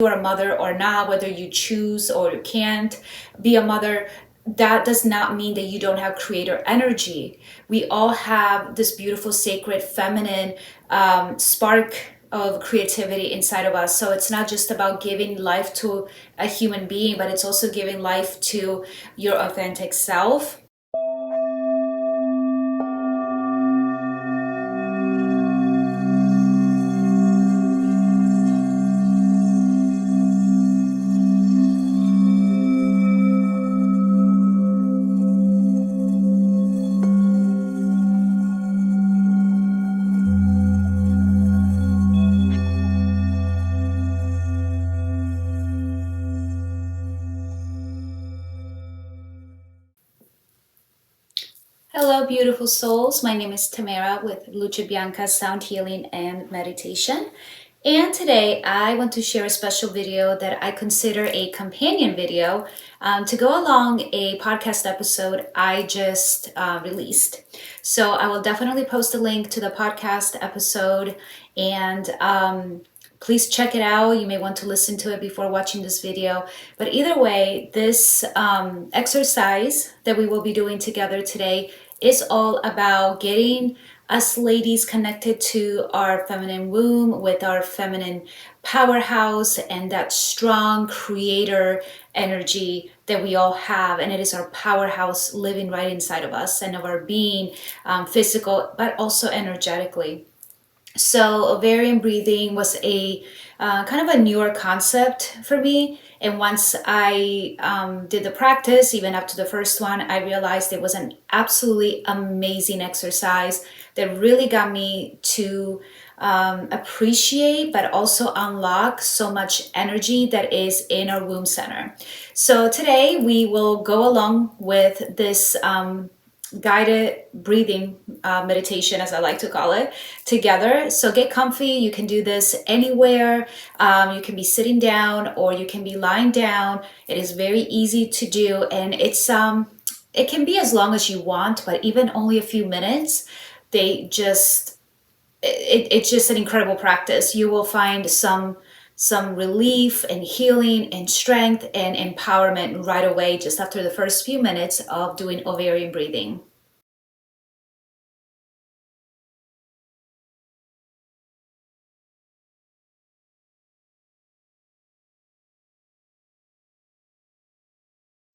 you are a mother or not, whether you choose or you can't be a mother, that does not mean that you don't have creator energy. We all have this beautiful, sacred, feminine spark of creativity inside of us. So it's not just about giving life to a human being, but it's also giving life to your authentic self. Hello, beautiful souls. My name is Tamara with Luce Bianca Sound Healing and Meditation. And today I want to share a special video that I consider a companion video to go along a podcast episode I just released. So I will definitely post a link to the podcast episode, and please check it out. You may want to listen to it before watching this video. But either way, this exercise that we will be doing together today is all about getting us ladies connected to our feminine womb with our feminine powerhouse and that strong creator energy that we all have. And it is our powerhouse living right inside of us and of our being, physical, but also energetically. So ovarian breathing was a kind of a newer concept for me. And once I did the practice, even up to the first one, I realized it was an absolutely amazing exercise that really got me to appreciate, but also unlock so much energy that is in our womb center. So today we will go along with this guided breathing meditation, as I like to call it, together. So get comfy. You can do this anywhere. You can be sitting down or you can be lying down. It is very easy to do, and it can be as long as you want, but even only a few minutes. It's just an incredible practice. You will find some relief and healing and strength and empowerment right away just after the first few minutes of doing ovarian breathing.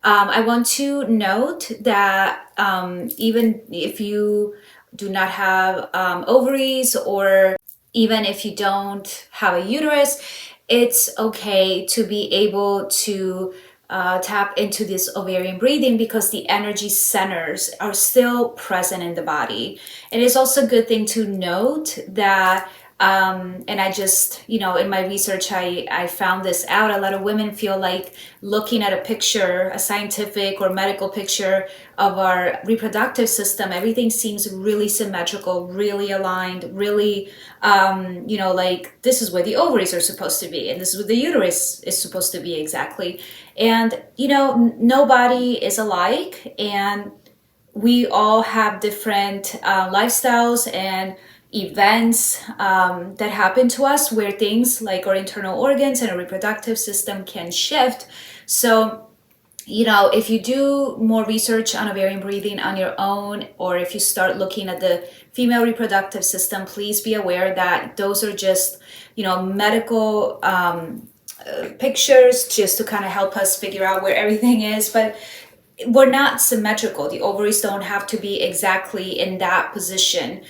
I want to note that even if you do not have ovaries, or even if you don't have a uterus, it's okay to be able to tap into this ovarian breathing because the energy centers are still present in the body. It is also a good thing to note that and I just, in my research, I found this out. A lot of women feel like looking at a picture, a scientific or medical picture of our reproductive system, everything seems really symmetrical, really aligned, really, like this is where the ovaries are supposed to be, and this is where the uterus is supposed to be exactly. And, nobody is alike, and we all have different lifestyles and events that happen to us where things like our internal organs and our reproductive system can shift. So, if you do more research on ovarian breathing on your own, or if you start looking at the female reproductive system, please be aware that those are just, medical pictures just to kind of help us figure out where everything is. But we're not symmetrical. The ovaries don't have to be exactly in that position.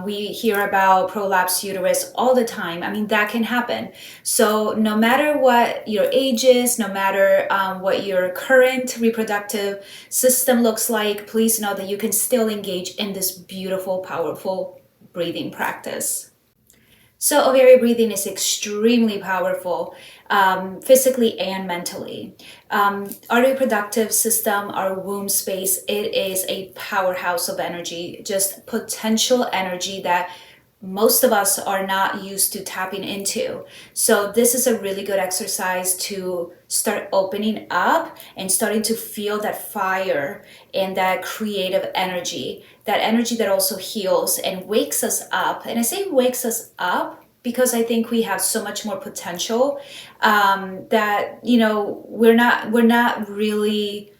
We hear about prolapsed uterus all the time. I mean, that can happen. So no matter what your age is, no matter what your current reproductive system looks like, please know that you can still engage in this beautiful, powerful breathing practice. So ovarian breathing is extremely powerful, physically and mentally. Our reproductive system, our womb space, it is a powerhouse of energy, just potential energy that most of us are not used to tapping into. So this is a really good exercise to start opening up and starting to feel that fire and that creative energy, that energy that also heals and wakes us up. And I say wakes us up because I think we have so much more potential, that, we're not really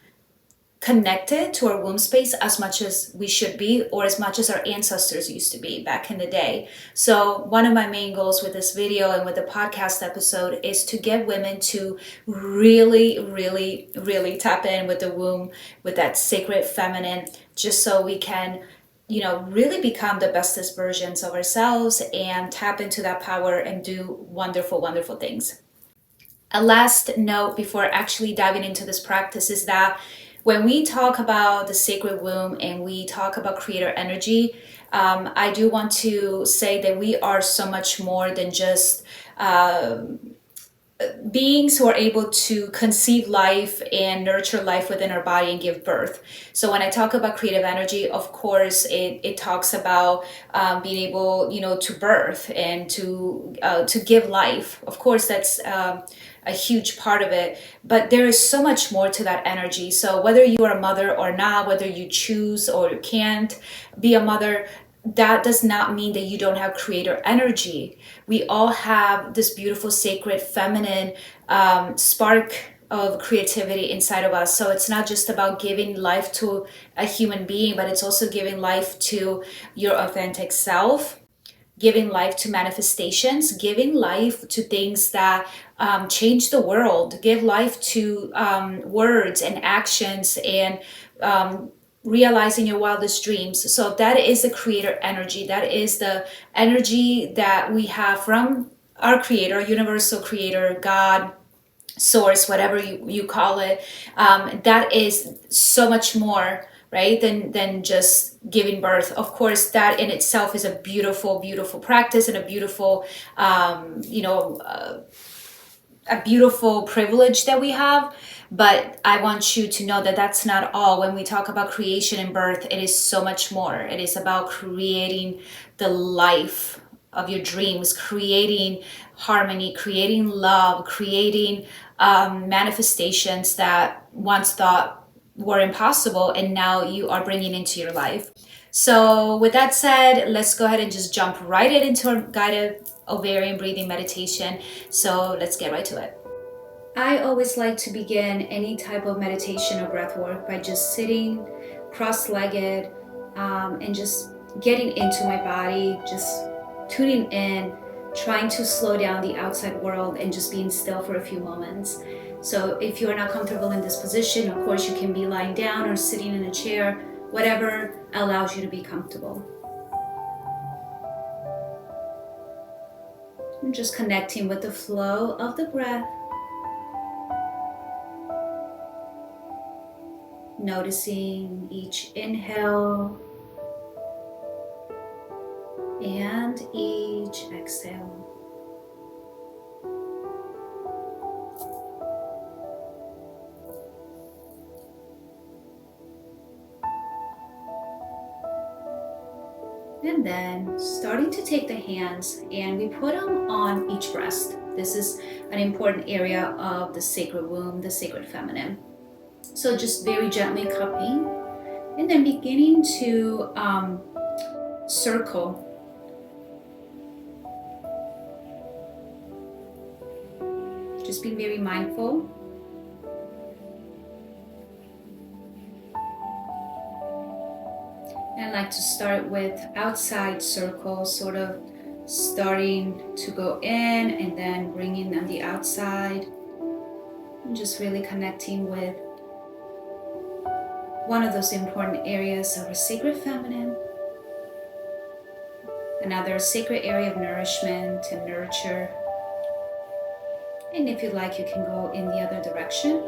connected to our womb space as much as we should be, or as much as our ancestors used to be back in the day. So one of my main goals with this video and with the podcast episode is to get women to really, really, really tap in with the womb, with that sacred feminine, just so we can really become the bestest versions of ourselves and tap into that power and do wonderful, wonderful things. A last note before actually diving into this practice is that when we talk about the sacred womb and we talk about creator energy, I do want to say that we are so much more than just beings who are able to conceive life and nurture life within our body and give birth. So when I talk about creative energy, of course, it talks about being able, to birth and to give life. Of course, that's a huge part of it, but there is so much more to that energy. So whether you are a mother or not, whether you choose or you can't be a mother, that does not mean that you don't have creator energy. We all have this beautiful, sacred, feminine spark of creativity inside of us. So it's not just about giving life to a human being, but it's also giving life to your authentic self, giving life to manifestations, giving life to things that change the world, give life to words and actions and realizing your wildest dreams. So that is the creator energy. That is the energy that we have from our creator, universal creator, God, source, whatever you call it. That is so much more, right, than just giving birth. Of course, that in itself is a beautiful, beautiful practice and a beautiful, a beautiful privilege that we have. But I want you to know that that's not all. When we talk about creation and birth, it is so much more. It is about creating the life of your dreams, creating harmony, creating love, creating manifestations that once thought were impossible and now you are bringing into your life. So with that said, let's go ahead and just jump right into our guided ovarian breathing meditation. So let's get right to it. I always like to begin any type of meditation or breath work by just sitting cross-legged and just getting into my body, just tuning in, trying to slow down the outside world and just being still for a few moments. So if you are not comfortable in this position, of course you can be lying down or sitting in a chair, whatever allows you to be comfortable. And just connecting with the flow of the breath. Noticing each inhale and each exhale. And then starting to take the hands and we put them on each breast. This is an important area of the sacred womb, the sacred feminine. So just very gently cupping and then beginning to circle. Just being very mindful. And I like to start with outside circles, sort of starting to go in and then bringing on the outside. And just really connecting with one of those important areas of our sacred feminine. Another sacred area of nourishment and nurture. And if you like, you can go in the other direction.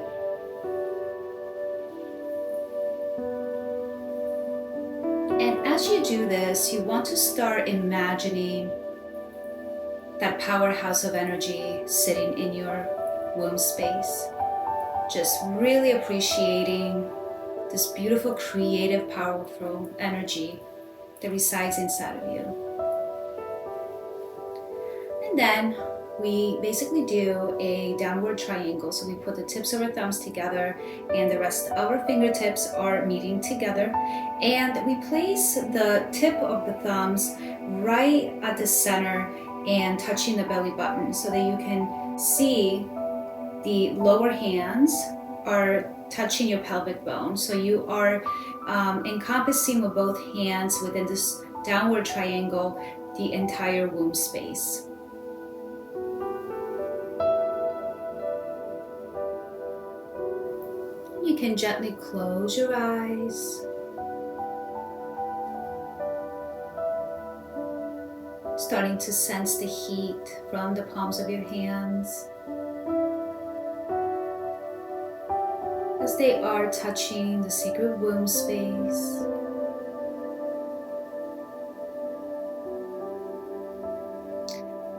And as you do this, you want to start imagining that powerhouse of energy sitting in your womb space. Just really appreciating this beautiful, creative, powerful energy that resides inside of you. And then we basically do a downward triangle. So we put the tips of our thumbs together and the rest of our fingertips are meeting together. And we place the tip of the thumbs right at the center and touching the belly button so that you can see the lower hands are touching your pelvic bone. So you are encompassing with both hands within this downward triangle the entire womb space. You can gently close your eyes, starting to sense the heat from the palms of your hands as they are touching the sacred womb space.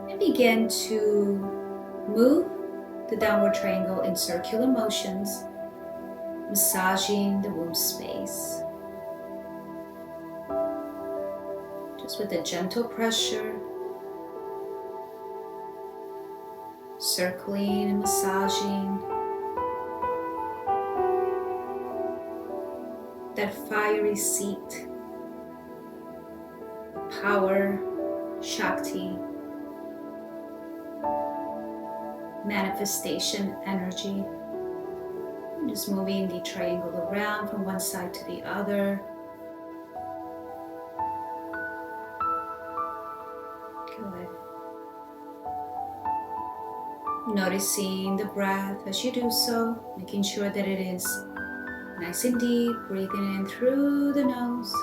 And begin to move the downward triangle in circular motions, massaging the womb space. Just with a gentle pressure, circling and massaging that fiery seat, power, Shakti, manifestation energy. And just moving the triangle around from one side to the other. Good. Noticing the breath as you do so, making sure that it is nice and deep, breathing in through the nose,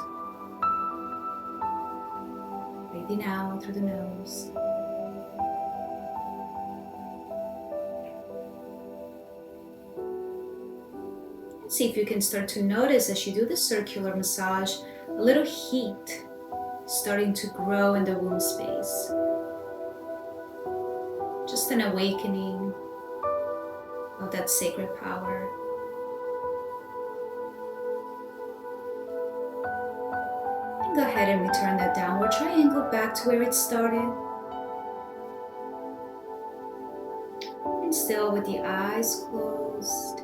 breathing out through the nose. See if you can start to notice as you do the circular massage, a little heat starting to grow in the womb space. Just an awakening of that sacred power. And go ahead and return that downward triangle back to where it started. And still with the eyes closed,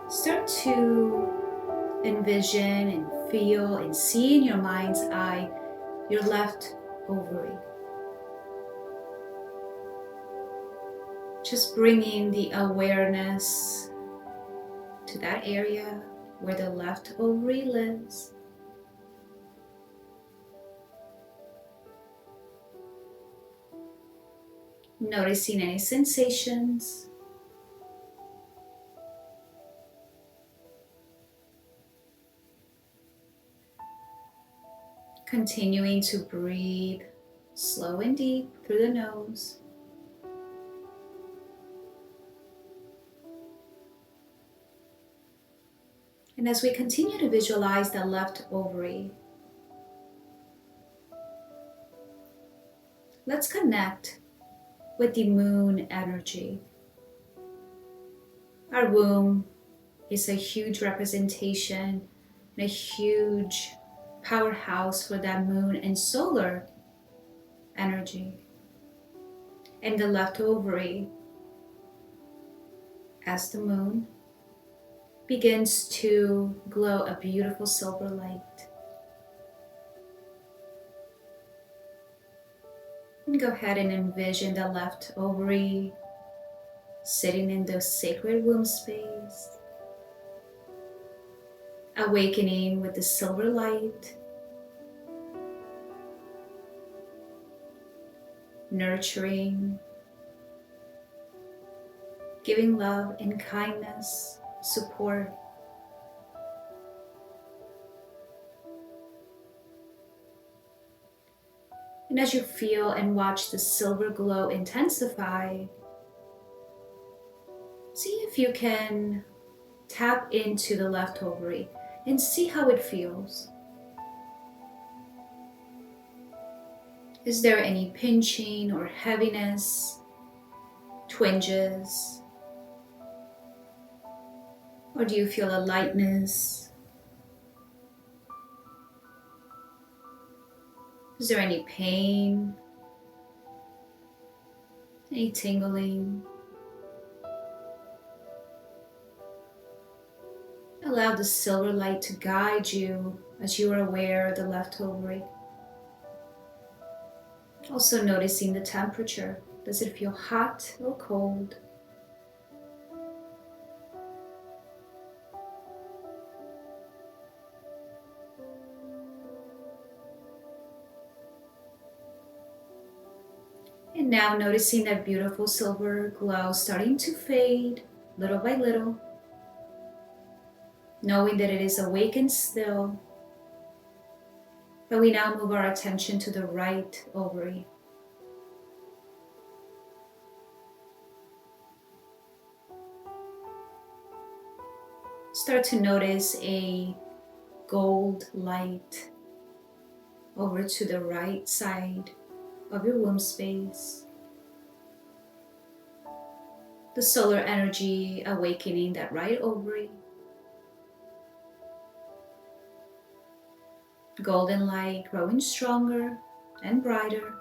start to envision and feel and see in your mind's eye your left ovary. Just bringing the awareness to that area where the left ovary lives. Noticing any sensations. Continuing to breathe slow and deep through the nose. And as we continue to visualize the left ovary, let's connect with the moon energy. Our womb is a huge representation and a huge powerhouse for that moon and solar energy. And the left ovary, as the moon, begins to glow a beautiful silver light. And go ahead and envision the left ovary sitting in the sacred womb space, awakening with the silver light, nurturing, giving love and kindness, support. And as you feel and watch the silver glow intensify, see if you can tap into the left ovary and see how it feels. Is there any pinching or heaviness, twinges? Or do you feel a lightness? Is there any pain? Any tingling? Allow the silver light to guide you as you are aware of the left ovary. Also noticing the temperature. Does it feel hot or cold? And now noticing that beautiful silver glow starting to fade little by little. Knowing that it is awakened still. But we now move our attention to the right ovary. Start to notice a gold light over to the right side of your womb space. The solar energy awakening that right ovary. Golden light growing stronger and brighter.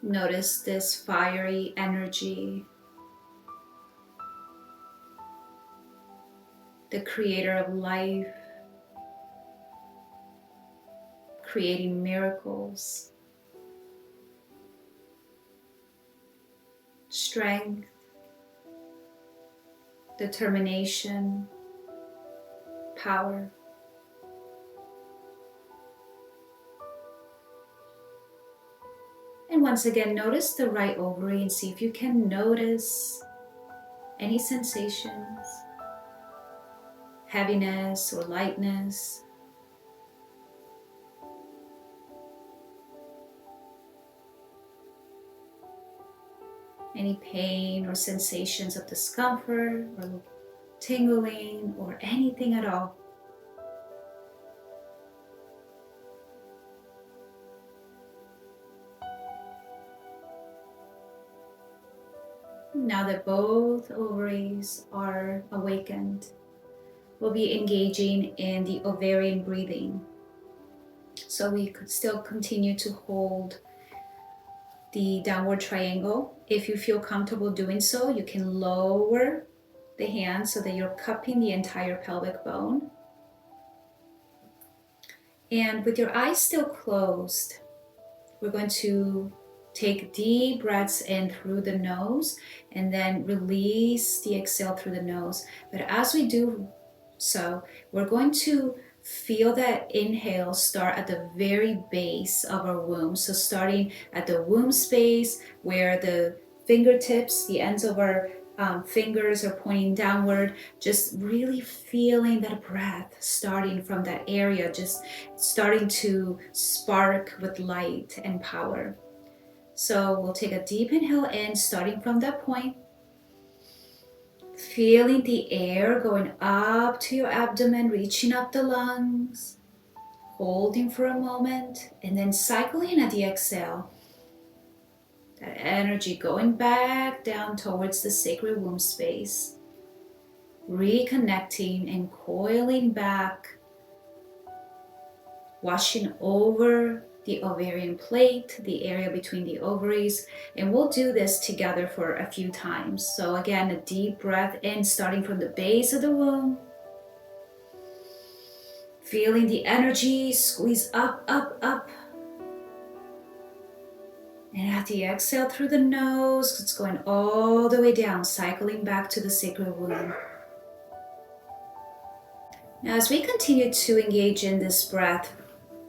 Notice this fiery energy, the creator of life, creating miracles, strength, determination, power. And once again, notice the right ovary and see if you can notice any sensations, heaviness or lightness. Any pain or sensations of discomfort or tingling or anything at all. Now that both ovaries are awakened, we'll be engaging in the ovarian breathing. So we could still continue to hold the downward triangle. If you feel comfortable doing so, you can lower the hands so that you're cupping the entire pelvic bone. And with your eyes still closed, we're going to take deep breaths in through the nose and then release the exhale through the nose. But as we do so, we're going to feel that inhale start at the very base of our womb. So starting at the womb space where the fingertips, the ends of our fingers are pointing downward, just really feeling that breath starting from that area, just starting to spark with light and power. So we'll take a deep inhale in, starting from that point, feeling the air going up to your abdomen, reaching up the lungs, holding for a moment, and then cycling at the exhale. That energy going back down towards the sacred womb space, reconnecting and coiling back, washing over the ovarian plate, the area between the ovaries, and we'll do this together for a few times. So again, a deep breath in, starting from the base of the womb, feeling the energy squeeze up, up, up. And at the exhale through the nose, it's going all the way down, cycling back to the sacred womb. Now, as we continue to engage in this breath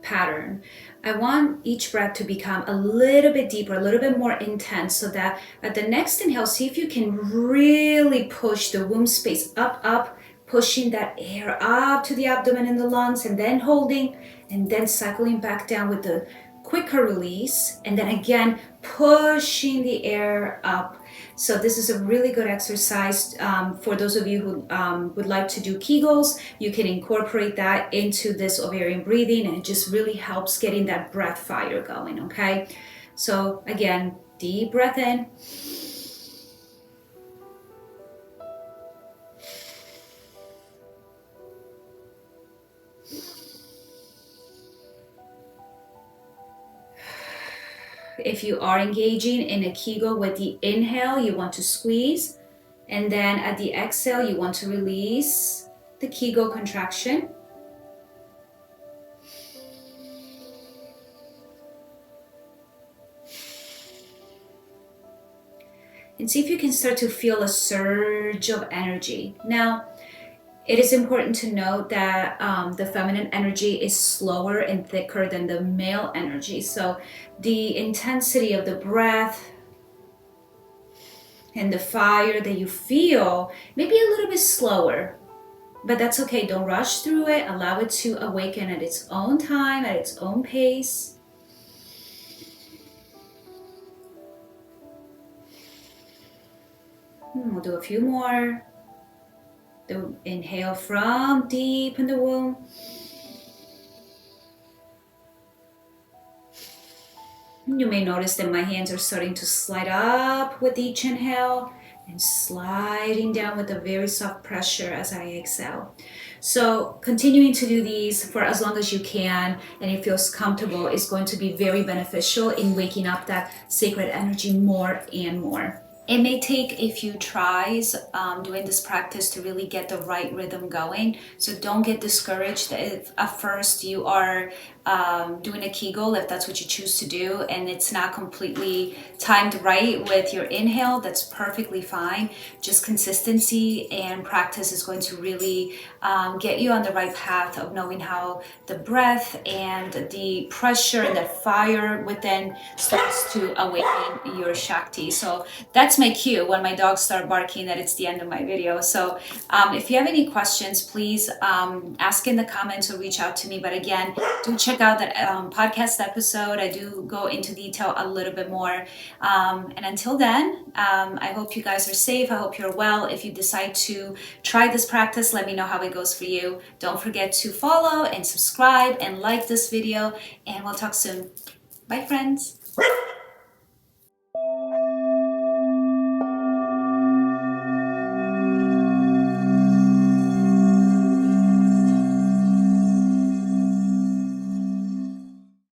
pattern, I want each breath to become a little bit deeper, a little bit more intense, so that at the next inhale, see if you can really push the womb space up, up, pushing that air up to the abdomen and the lungs, and then holding, and then cycling back down with the quicker release, and then again pushing the air up. So this is a really good exercise for those of you who would like to do Kegels. You can incorporate that into this ovarian breathing, and it just really helps getting that breath fire going, okay? So again, deep breath in. If you are engaging in a Kegel with the inhale, you want to squeeze, And then at the exhale, you want to release the Kegel contraction. And see if you can start to feel a surge of energy. Now, it is important to note that the feminine energy is slower and thicker than the male energy. So the intensity of the breath and the fire that you feel may be a little bit slower, but that's okay. Don't rush through it. Allow it to awaken at its own time, at its own pace. We'll do a few more. Inhale from deep in the womb. You may notice that my hands are starting to slide up with each inhale and sliding down with a very soft pressure as I exhale. So continuing to do these for as long as you can and it feels comfortable is going to be very beneficial in waking up that sacred energy more and more. It may take a few tries doing this practice to really get the right rhythm going. So don't get discouraged if at first you are doing a Kegel, if that's what you choose to do, and it's not completely timed right with your inhale. That's perfectly fine. Just consistency and practice is going to really get you on the right path of knowing how the breath and the pressure and the fire within starts to awaken your Shakti. So that's my cue when my dogs start barking that it's the end of my video. So if you have any questions, please ask in the comments or reach out to me. But again, do check out that podcast episode. I do go into detail a little bit more. And until then, I hope you guys are safe. I hope you're well. If you decide to try this practice, let me know how it goes for you. Don't forget to follow and subscribe and like this video, and we'll talk soon. Bye, friends.